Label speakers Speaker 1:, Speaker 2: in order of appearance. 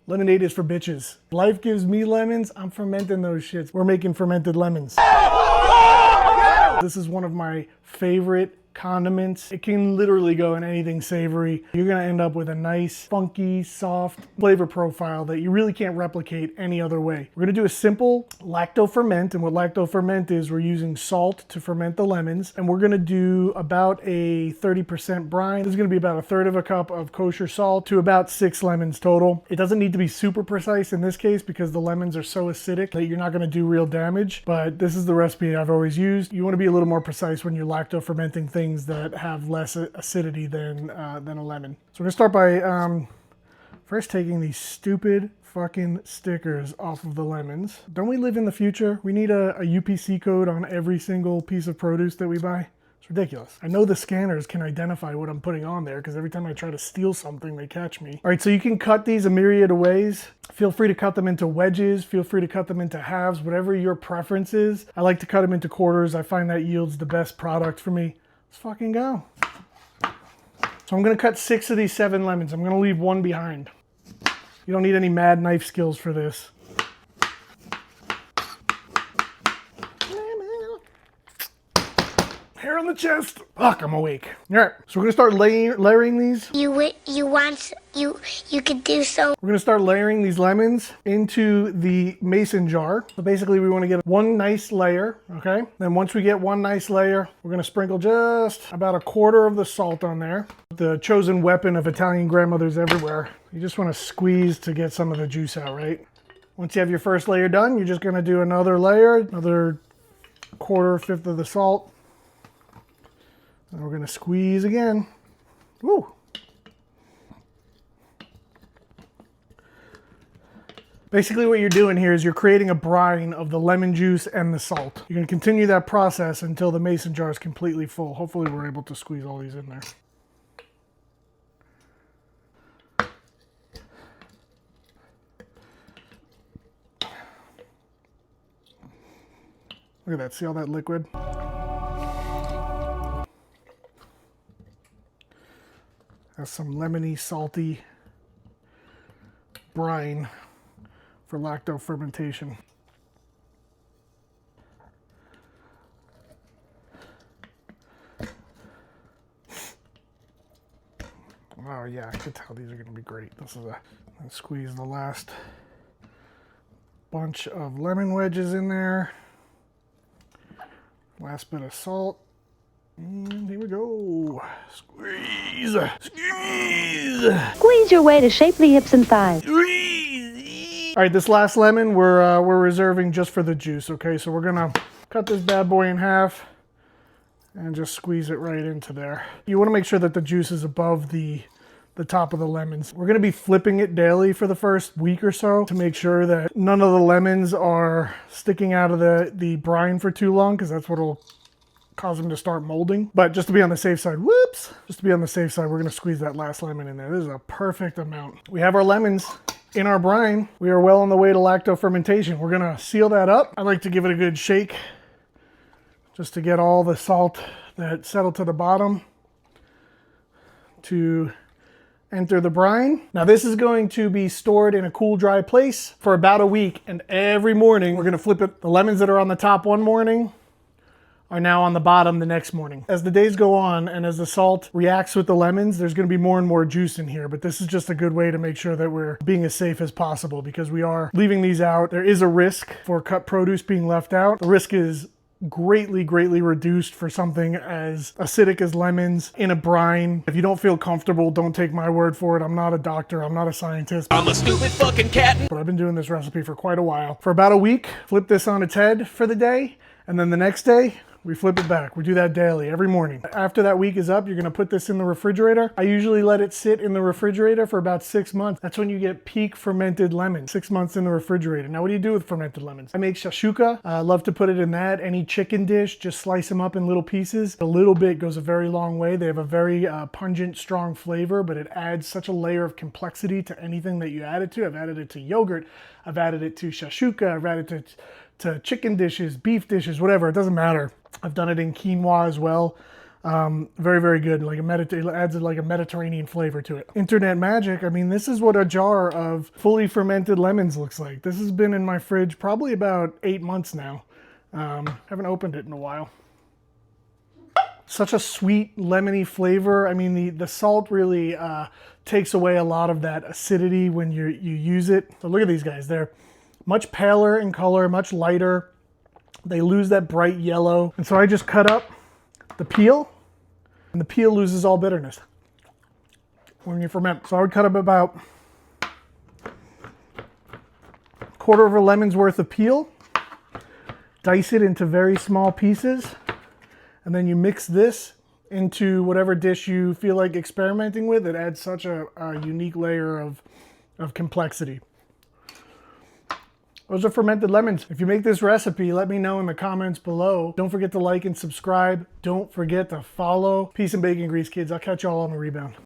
Speaker 1: Lemonade is for bitches. Life gives me lemons, I'm fermenting those shits. We're making fermented lemons. This is one of my favorite condiments. It can literally go in anything savory. You're gonna end up with a nice, funky, soft flavor profile that you really can't replicate any other way. We're gonna do a simple lacto ferment, and what lacto ferment is, we're using salt to ferment the lemons, and we're gonna do about a 30% brine. This is gonna be about 1/3 of a cup of kosher salt to about 6 lemons total. It doesn't need to be super precise in this case because the lemons are so acidic that you're not gonna do real damage, but this is the recipe I've always used. You wanna be a little more precise when you're lacto fermenting things that have less acidity than a lemon. So we're gonna start by first taking these stupid fucking stickers off of the lemons. Don't we live in the future? We need a UPC code on every single piece of produce that we buy. It's ridiculous. I know the scanners can identify what I'm putting on there because every time I try to steal something, they catch me. All right, so you can cut these a myriad of ways. Feel free to cut them into wedges. Feel free to cut them into halves, whatever your preference is. I like to cut them into quarters. I find that yields the best product for me. Let's fucking go. So I'm gonna cut 6 of these 7 lemons. I'm gonna leave 1 behind. You don't need any mad knife skills for this. Hair on the chest. Fuck, I'm awake. All right, so we're gonna start layering these.
Speaker 2: You could do so.
Speaker 1: We're gonna start layering these lemons into the mason jar. So basically we wanna get 1 nice layer, okay? Then once we get 1 nice layer, we're gonna sprinkle just about 1/4 of the salt on there. The chosen weapon of Italian grandmothers everywhere. You just wanna squeeze to get some of the juice out, right? Once you have your first layer done, you're just gonna do another layer, another 1/4, 1/5 of the salt. And we're gonna squeeze again. Woo! Basically what you're doing here is you're creating a brine of the lemon juice and the salt. You're gonna continue that process until the mason jar is completely full. Hopefully we're able to squeeze all these in there. Look at that, see all that liquid? That's some lemony, salty brine for lacto fermentation. Oh yeah, I can tell these are gonna be great. This is let's squeeze the last bunch of lemon wedges in there. Last bit of salt. And here we go. Squeeze. Squeeze.
Speaker 3: Squeeze your way to shapely hips and thighs.
Speaker 1: Squeeze. All right, this last lemon we're reserving just for the juice, okay? So we're gonna cut this bad boy in half and just squeeze it right into there. You wanna make sure that the juice is above the top of the lemons. We're gonna be flipping it daily for the first week or so to make sure that none of the lemons are sticking out of the brine for too long, because that's what'll cause them to start molding. But just to be on the safe side, whoops, just to be on the safe side, we're gonna squeeze that last lemon in there. This is a perfect amount. We have our lemons in our brine. We are well on the way to lacto fermentation. We're gonna seal that up. I like to give it a good shake just to get all the salt that settled to the bottom to enter the brine. Now this is going to be stored in a cool, dry place for about a week, and every morning we're gonna flip it. The lemons that are on the top one morning are now on the bottom the next morning. As the days go on and as the salt reacts with the lemons, there's gonna be more and more juice in here, but this is just a good way to make sure that we're being as safe as possible because we are leaving these out. There is a risk for cut produce being left out. The risk is greatly reduced for something as acidic as lemons in a brine. If you don't feel comfortable, don't take my word for it. I'm not a doctor, I'm not a scientist.
Speaker 4: I'm a stupid fucking cat.
Speaker 1: But I've been doing this recipe for quite a while. For about a week, flip this on its head for the day, and then the next day, we flip it back. We do that daily, every morning. After that week is up, you're gonna put this in the refrigerator. I usually let it sit in the refrigerator for about 6 months. That's when you get peak fermented lemon, 6 months in the refrigerator. Now, what do you do with fermented lemons? I make shashuka. I love to put it in that. Any chicken dish, just slice them up in little pieces. A little bit goes a very long way. They have a very pungent, strong flavor, but it adds such a layer of complexity to anything that you add it to. I've added it to yogurt. I've added it to shashuka. I've added it to chicken dishes, beef dishes, whatever. It doesn't matter. I've done it in quinoa as well. Very, very good. Like it adds like a Mediterranean flavor to it. Internet magic. I mean, this is what a jar of fully fermented lemons looks like. This has been in my fridge probably about 8 months now. Haven't opened it in a while. Such a sweet, lemony flavor. I mean, the salt really takes away a lot of that acidity when you use it. So look at these guys. They're much paler in color, much lighter. They lose that bright yellow. And so I just cut up the peel, and the peel loses all bitterness when you ferment. So I would cut up about a quarter of a lemon's worth of peel, dice it into very small pieces, and then you mix this into whatever dish you feel like experimenting with. It adds such a unique layer of complexity. Those are fermented lemons. If you make this recipe, let me know in the comments below. Don't forget to like and subscribe. Don't forget to follow. Peace and bacon grease, kids. I'll catch y'all on the rebound.